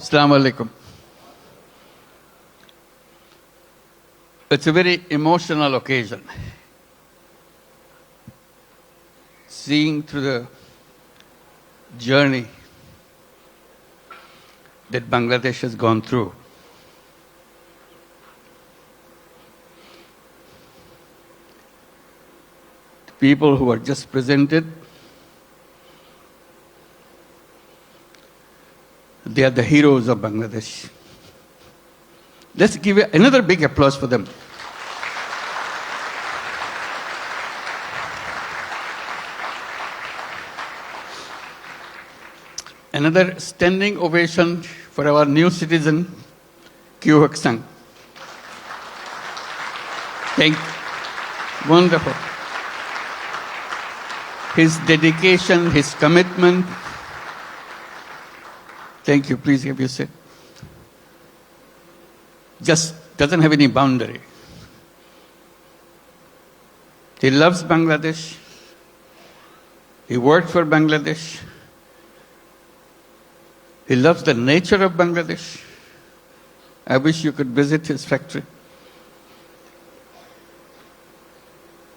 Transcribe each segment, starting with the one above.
Assalamu alaikum. It's a very emotional occasion. Seeing through the journey that Bangladesh has gone through. The people who are just presented, they are the heroes of Bangladesh. Let's give another big applause for them. Another standing ovation for our new citizen, Kyu Hak Sang. Thank you. Wonderful. His dedication, his commitment. Thank you. Please have your seat. Just doesn't have any boundary. He loves Bangladesh. He worked for Bangladesh. He loves the nature of Bangladesh. I wish you could visit his factory.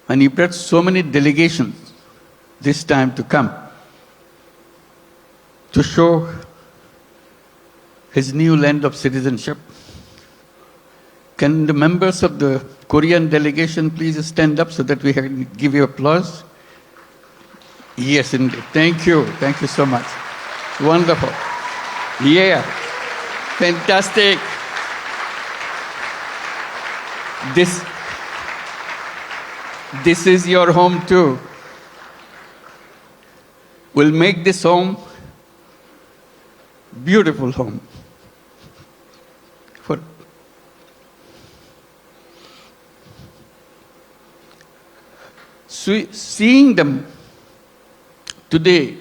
And he brought so many delegations this time to come to show his new land of citizenship. Can the members of the Korean delegation please stand up so that we can give you applause? Yes, indeed. Thank you. Thank you so much. Wonderful. Yeah. Fantastic. This is your home too. We'll make this home beautiful home. For seeing them today,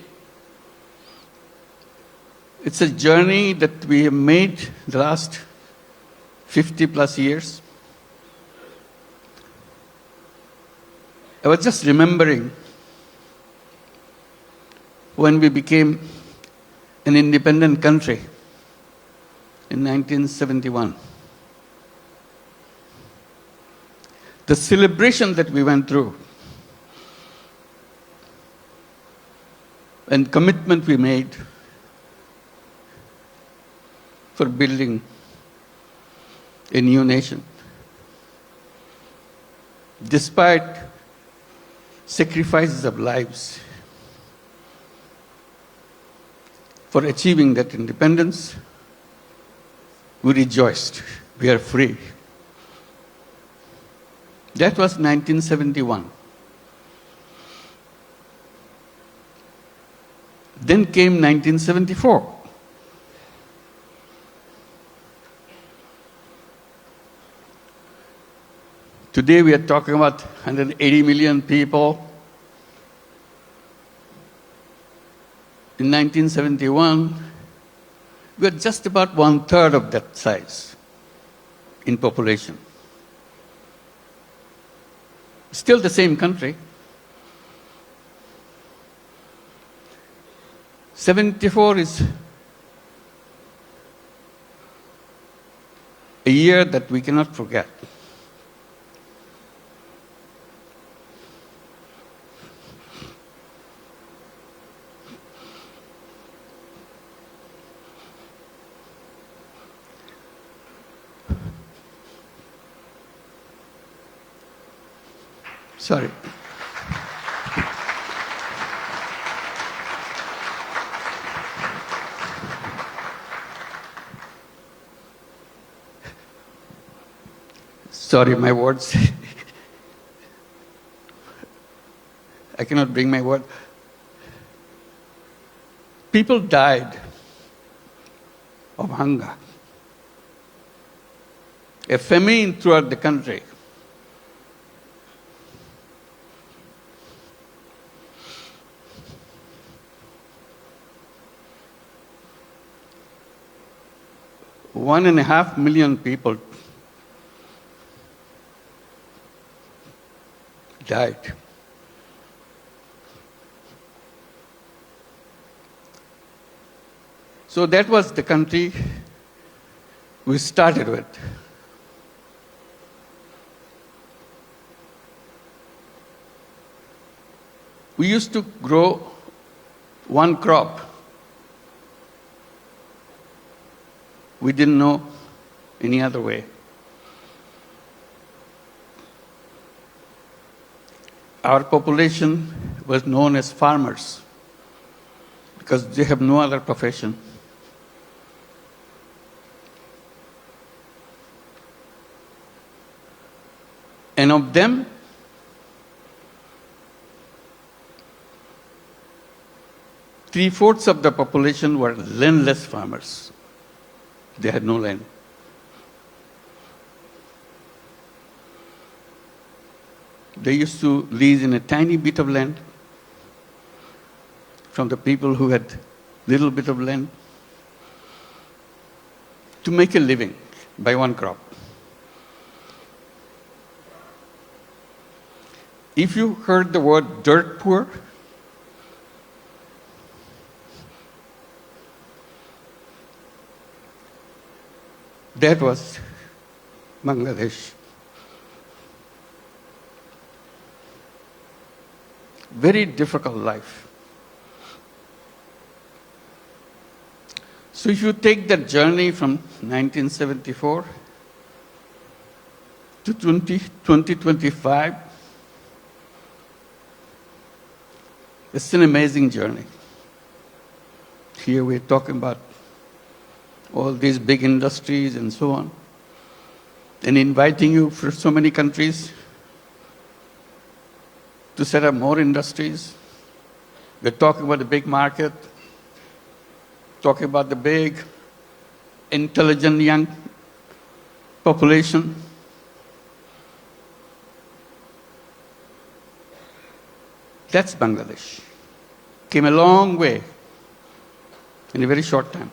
it's a journey that we have made the last 50 plus years. I was just remembering when we became an independent country in 1971. The celebration that we went through and commitment we made for building a new nation. Despite sacrifices of lives for achieving that independence, we rejoiced. We are free. That was 1971. Then came 1974. Today we are talking about 180 million people. In 1971, we were just about 1/3 of that size in population. Still the same country. 74 is a year that we cannot forget. Sorry. Sorry, my words. I cannot bring my word. People died of hunger. A famine throughout the country. One and a half million people died. So that was the country we started with. We used to grow one crop. We didn't know any other way. Our population was known as farmers because they have no other profession. And of them, three-fourths of the population were landless farmers. They had no land. They used to lease in a tiny bit of land from the people who had little bit of land to make a living by one crop. If you heard the word dirt poor, that was Bangladesh. Very difficult life. So if you take that journey from 1974 to 2025, it's an amazing journey. Here we're talking about all these big industries and so on, and inviting you for so many countries to set up more industries. We're talking about the big market, talking about the big, intelligent young population. That's Bangladesh. Came a long way in a very short time.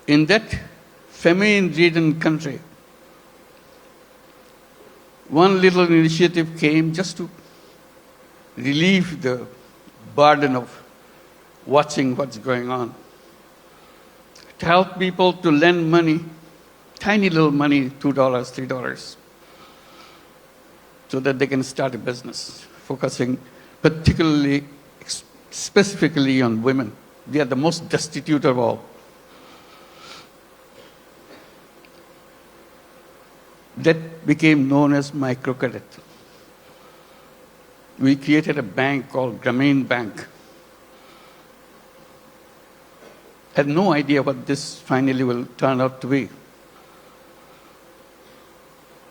In that famine-ridden country, one little initiative came just to relieve the burden of watching what's going on. To help people to lend money, tiny little money, $2, $3, so that they can start a business, focusing particularly, specifically on women. They are the most destitute of all. That became known as microcredit. We created a bank called Grameen Bank. Had no idea what this finally will turn out to be.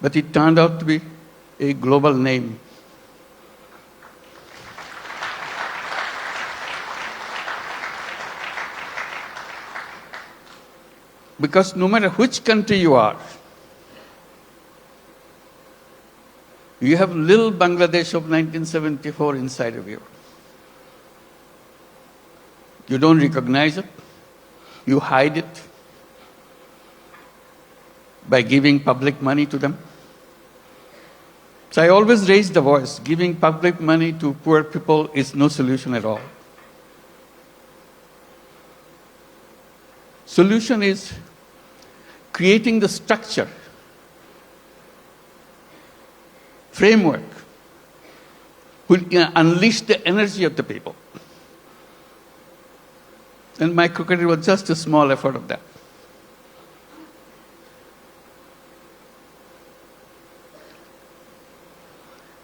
But it turned out to be a global name. Because no matter which country you are, you have little Bangladesh of 1974 inside of you. You don't recognize it. You hide it by giving public money to them. So I always raise the voice. Giving public money to poor people is no solution at all. Solution is creating the structure, framework, will unleash the energy of the people. And microcredit was just a small effort of that.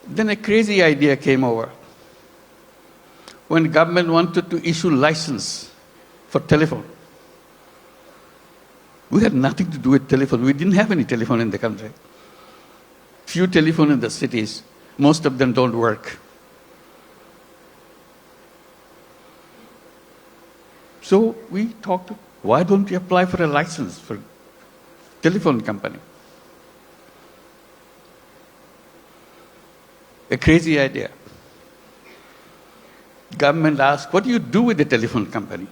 Then a crazy idea came over. When government wanted to issue license for telephone, we had nothing to do with telephone. We didn't have any telephone in the country. Few telephone in the cities. Most of them don't work. So we talked, why don't we apply for a license for telephone company? A crazy idea. Government asked, what do you do with the telephone company?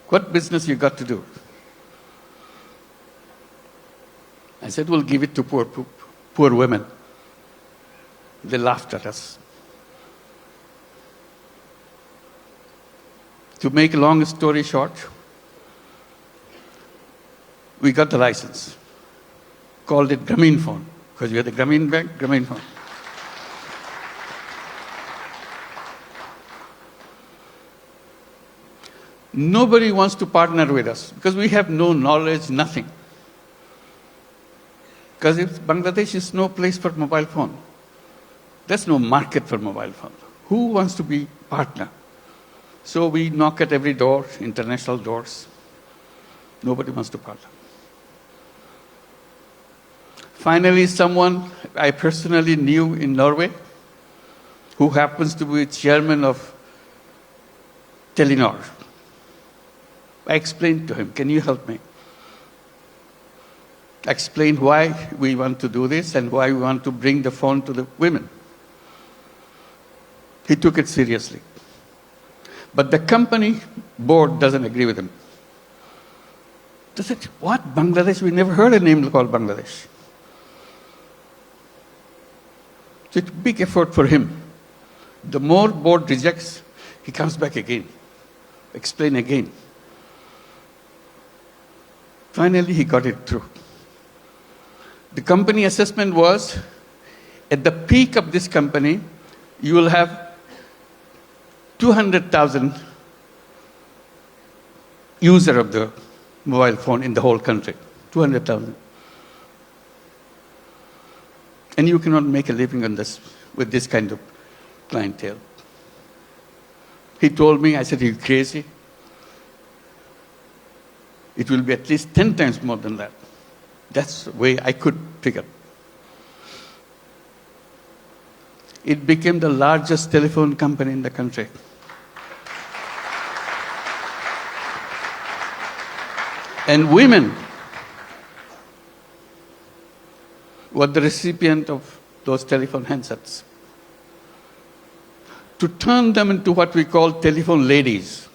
What business you got to do? I said, we'll give it to poor women. They laughed at us. To make a long story short, we got the license, called it Grameen phone, because we had the Grameen Bank, Grameen phone. Nobody wants to partner with us because we have no knowledge, nothing. Because Bangladesh is no place for mobile phone. There's no market for mobile phone. Who wants to be partner? So we knock at every door, international doors. Nobody wants to partner. Finally, someone I personally knew in Norway, who happens to be chairman of Telenor. I explained to him, can you help me? I explained why we want to do this and why we want to bring the phone to the women. He took it seriously. But the company board doesn't agree with him. They said, what, Bangladesh? We never heard a name called Bangladesh. So it's a big effort for him. The more board rejects, he comes back again, explain again. Finally, he got it through. The company assessment was, at the peak of this company, you will have 200,000 users of the mobile phone in the whole country. 200,000. And you cannot make a living on this with this kind of clientele. He told me, I said, are you crazy? It will be at least 10 times more than that. That's the way I could figure. It became the largest telephone company in the country. And women were the recipient of those telephone handsets. To turn them into what we call telephone ladies,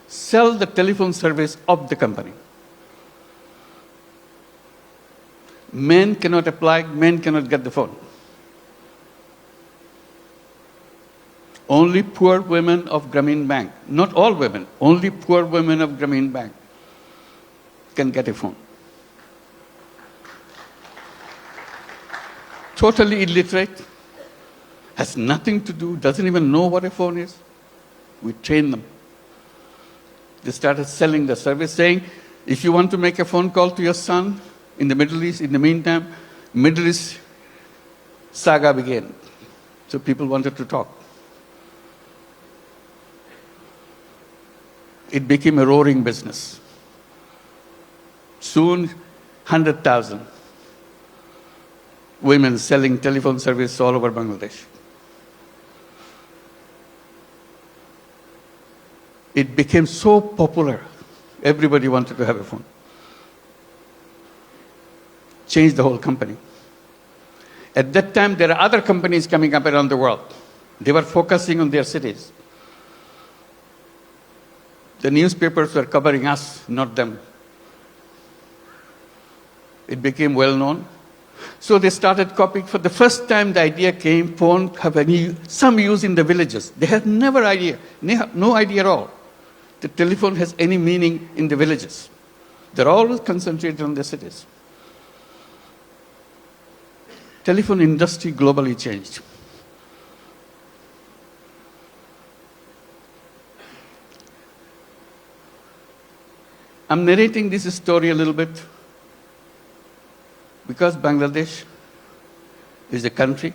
sell the telephone service of the company. Men cannot apply, men cannot get the phone. Only poor women of Grameen Bank, not all women, only poor women of Grameen Bank can get a phone. Totally illiterate, has nothing to do, doesn't even know what a phone is. We train them. They started selling the service, saying, if you want to make a phone call to your son in the Middle East, in the meantime, Middle East saga began. So people wanted to talk. It became a roaring business. Soon, 100,000 women selling telephone service all over Bangladesh. It became so popular, everybody wanted to have a phone. Changed the whole company. At that time, there are other companies coming up around the world. They were focusing on their cities. The newspapers were covering us, not them. It became well known. So they started copying. For the first time, the idea came, phone have some use in the villages. They had no idea at all. The telephone has any meaning in the villages. They're always concentrated on the cities. Telephone industry globally changed. I'm narrating this story a little bit because Bangladesh is a country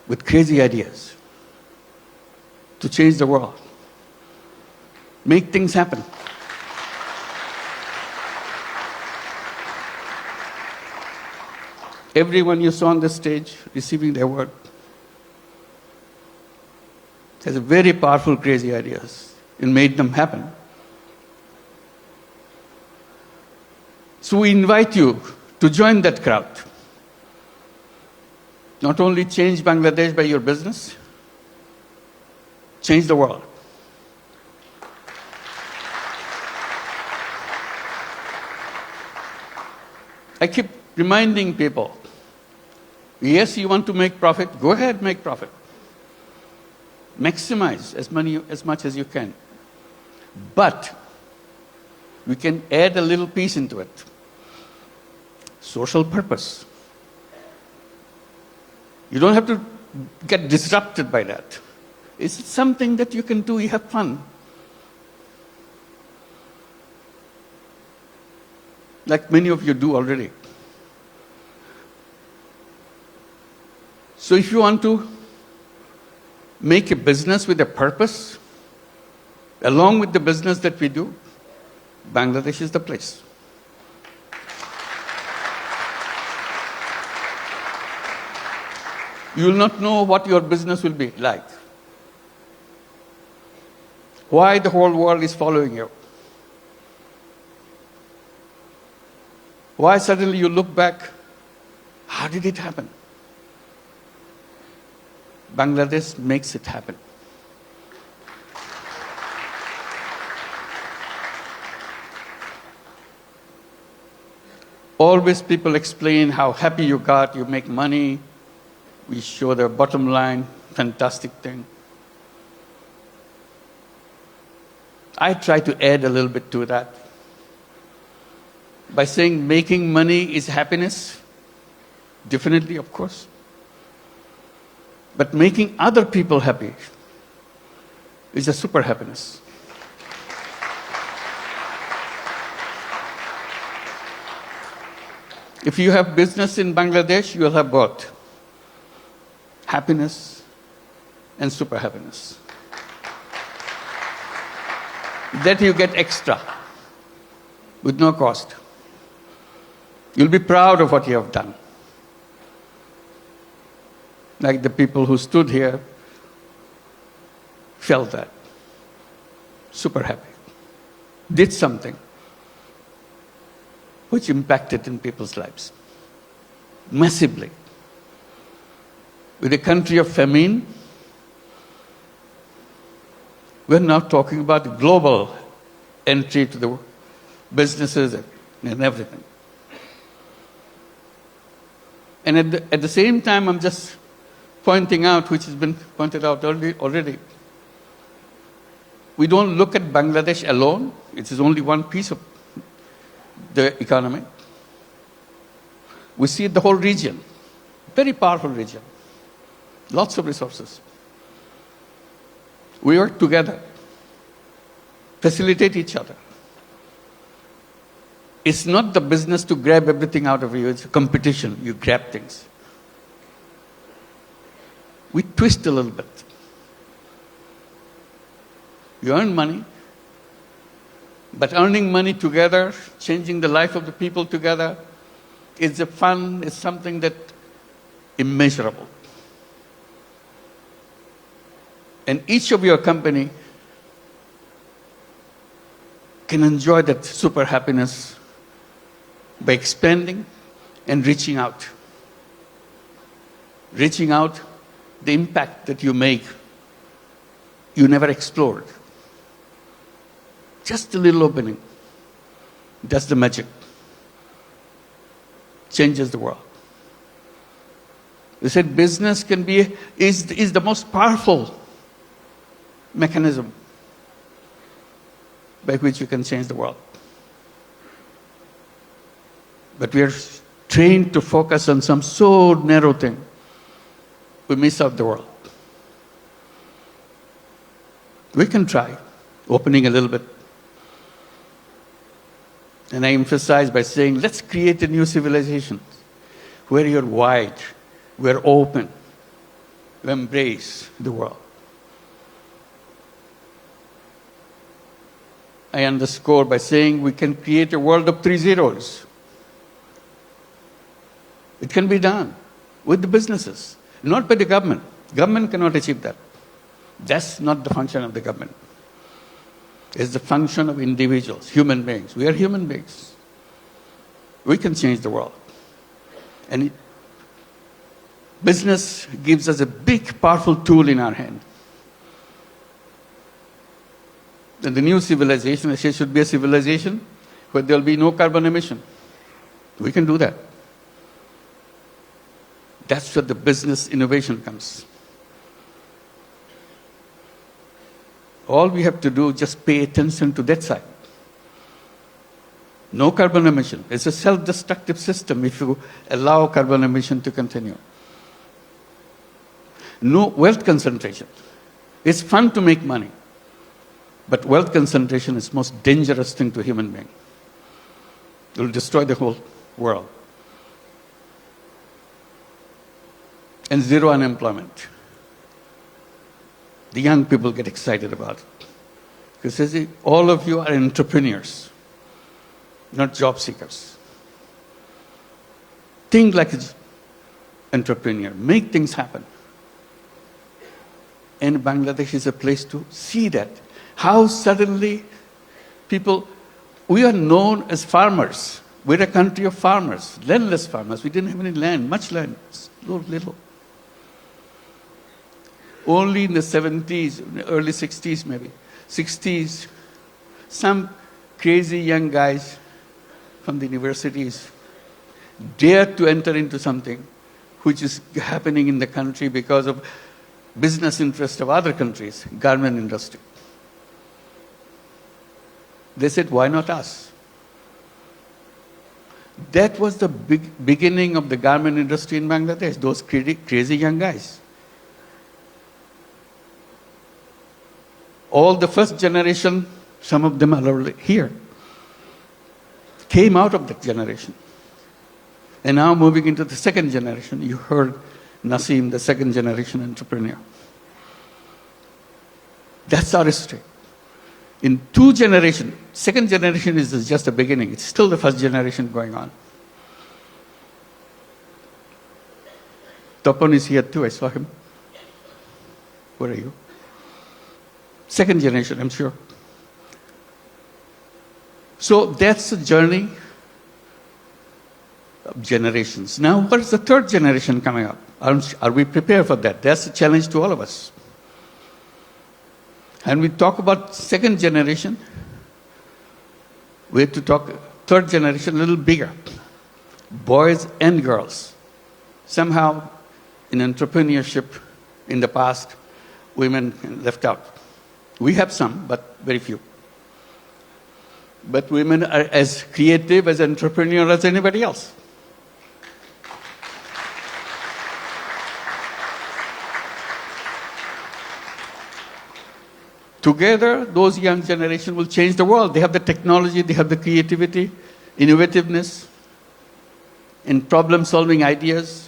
with crazy ideas to change the world, make things happen. Everyone you saw on the stage receiving the award has a very powerful, crazy ideas and made them happen. So we invite you to join that crowd. Not only change Bangladesh by your business, change the world. I keep reminding people, Yes, you want to make profit, go ahead, make profit. Maximize as much as you can. But we can add a little piece into it. Social purpose. You don't have to get disrupted by that. It's something that you can do, you have fun. Like many of you do already. So if you want to make a business with a purpose, along with the business that we do, Bangladesh is the place. You will not know what your business will be like. Why the whole world is following you. Why suddenly you look back, how did it happen? Bangladesh makes it happen. Always people explain how happy you got, you make money, we show the bottom line, fantastic thing. I try to add a little bit to that by saying making money is happiness, definitely, of course. But making other people happy is a super happiness. If you have business in Bangladesh, you will have both happiness and super happiness. That you get extra with no cost. You'll be proud of what you have done. Like the people who stood here felt that. Super happy. Did something which impacted in people's lives. Massively. With a country of famine, we're now talking about global entry to the businesses and everything. And at the same time, I'm just pointing out, which has been pointed out already, we don't look at Bangladesh alone. It is only one piece of the economy. We see the whole region, very powerful region, lots of resources. We work together, facilitate each other. It's not the business to grab everything out of you, it's a competition, you grab things. We twist a little bit. You earn money, but earning money together, changing the life of the people together, is a fun, is something that immeasurable. And each of your company can enjoy that super happiness by expanding and reaching out. Reaching out, the impact that you make, you never explored. Just a little opening. That's the magic. Changes the world. They said business is the most powerful mechanism by which you can change the world. But we are trained to focus on some so narrow thing, we miss out the world. We can try opening a little bit. And I emphasize by saying, let's create a new civilization where you're wide, we're open, we embrace the world. I underscore by saying we can create a world of 3 zeros. It can be done with the businesses, not by the government. Government cannot achieve that. That's not the function of the government. It's the function of individuals, human beings. We are human beings. We can change the world. And business gives us a big, powerful tool in our hand. And the new civilization, I say, should be a civilization where there will be no carbon emission. We can do that. That's where the business innovation comes. All we have to do is just pay attention to that side. No carbon emission. It's a self-destructive system if you allow carbon emission to continue. No wealth concentration. It's fun to make money, but wealth concentration is the most dangerous thing to a human being. It will destroy the whole world. And zero unemployment. The young people get excited about it. Because all of you are entrepreneurs, not job seekers. Think like an entrepreneur. Make things happen. And Bangladesh is a place to see that. How suddenly we are known as farmers. We're a country of farmers, landless farmers. We didn't have any land, much land, little. Only in the 70s, early 60s maybe, 60s, some crazy young guys from the universities dared to enter into something which is happening in the country because of business interest of other countries, garment industry. They said, why not us? That was the beginning of the garment industry in Bangladesh, those crazy young guys. All the first generation, some of them are already here, came out of that generation. And now moving into the second generation, you heard Naseem, the second generation entrepreneur. That's our history. In 2 generations, second generation is just the beginning. It's still the first generation going on. Topon is here too, I saw him. Where are you? Second generation, I'm sure. So that's the journey of generations. Now, what is the third generation coming up? Are we prepared for that? That's a challenge to all of us. And we talk about second generation, we have to talk third generation a little bigger. Boys and girls. Somehow, in entrepreneurship in the past, women left out. We have some, but very few. But women are as creative, as entrepreneurial as anybody else. Together, those young generation will change the world. They have the technology, they have the creativity, innovativeness, and problem-solving ideas.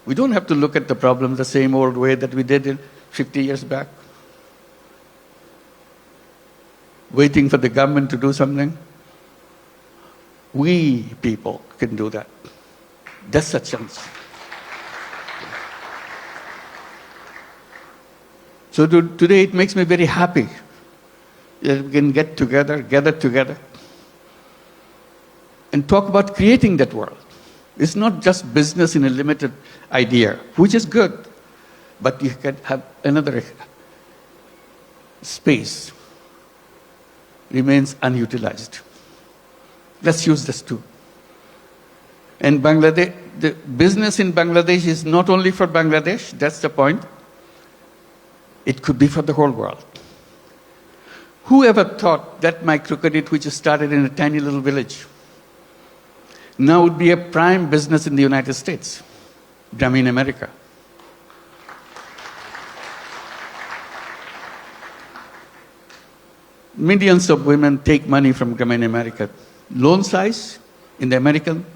We don't have to look at the problem the same old way that we did 50 years back. Waiting for the government to do something. We people can do that. That's a chance. So today it makes me very happy that we can gather together, and talk about creating that world. It's not just business in a limited idea, which is good, but you can have another space remains unutilized. Let's use this too. And Bangladesh, the business in Bangladesh is not only for Bangladesh, that's the point. It could be for the whole world. Who ever thought that microcredit, which started in a tiny little village, now would be a prime business in the United States, Grameen America? Millions of women take money from Grameen America. Loan size, in the American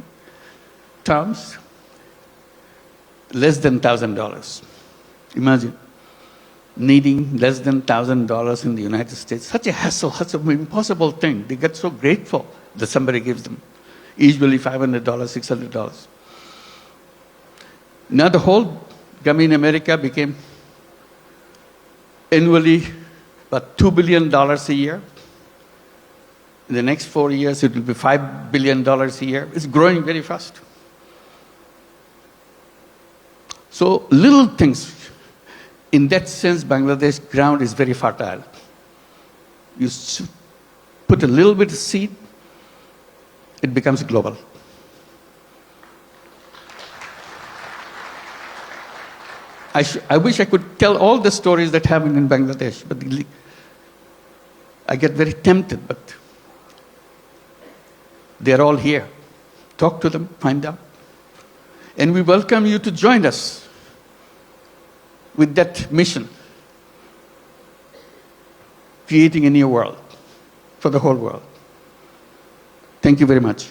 terms, less than $1,000. Imagine. Needing less than $1,000 in the United States. Such a hassle, such an impossible thing. They get so grateful that somebody gives them. Usually $500, $600. Now the whole Grameen America became annually about $2 billion a year. In the next 4 years, it will be $5 billion a year. It's growing very fast. So little things. In that sense, Bangladesh ground is very fertile. You put a little bit of seed, it becomes global. I wish I could tell all the stories that happen in Bangladesh, but I get very tempted, but they're all here. Talk to them, find out. And we welcome you to join us with that mission, creating a new world for the whole world. Thank you very much.